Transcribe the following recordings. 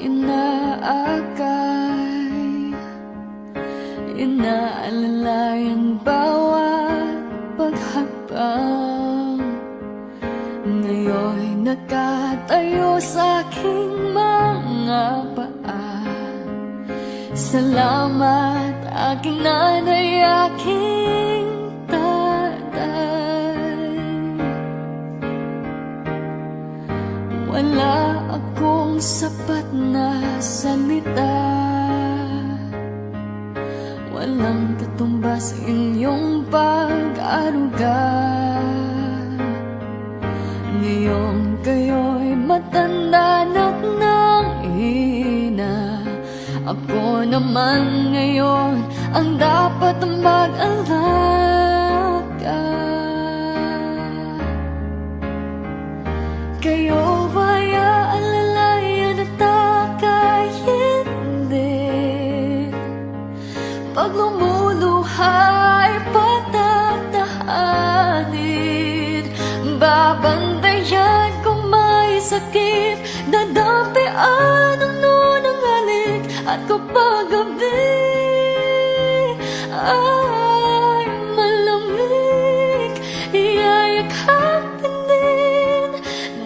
inaakay, inaalalayan bawat paghapang. Ngayon'y nakatayo sa aking mga paa. Salamat aking nanay, aking tatay. Wala akong sapat na salita, walang katumbas inyong pag-aruga. Ngayong kayo'y matanda na't nanghina, ako naman ngayon ang dapat mag-alaga. Kayo ba'y aalalayan at aka'y hindi? Pag lumuluha'y patatahanin, babantayan kung may sakit, dadampian ang nunang halik. At kapag gabi ay malamig, iyayakapin din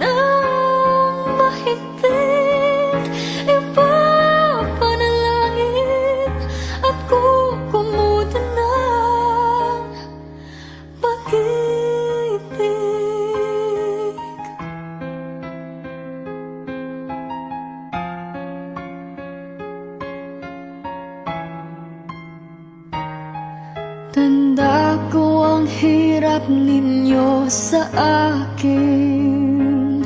ng mahigpit. Ipapanalangin at kukumutan ng pag-ibig. Tanda ko ang hirap ninyo sa akin,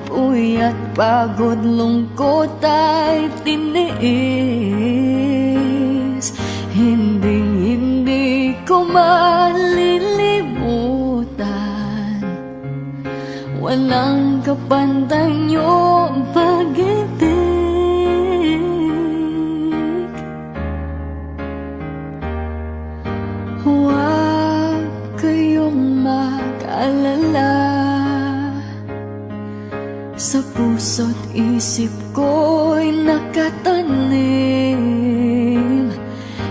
puyat, pagod, lungkot ay tiniis. Hindi ko malilimutan, walang kapantay niyong pag-ibig. Huwag kayong mag-alala, sa puso't isip ko'y nakatanim.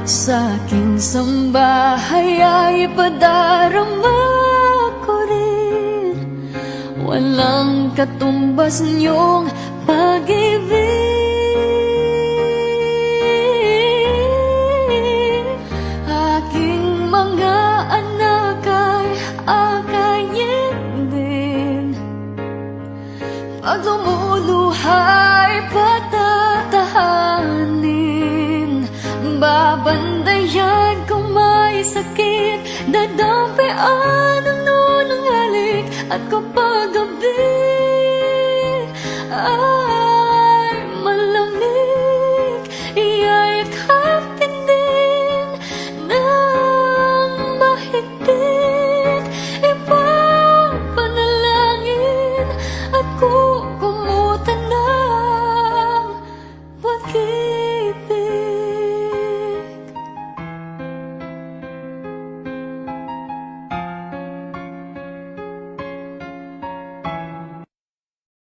Sa aking sambahay ay padarama ko rin, walang katumbas niyong pag-ibig. Pag lumuluha'y patatahanin, babandayan kung may sakit, dadampian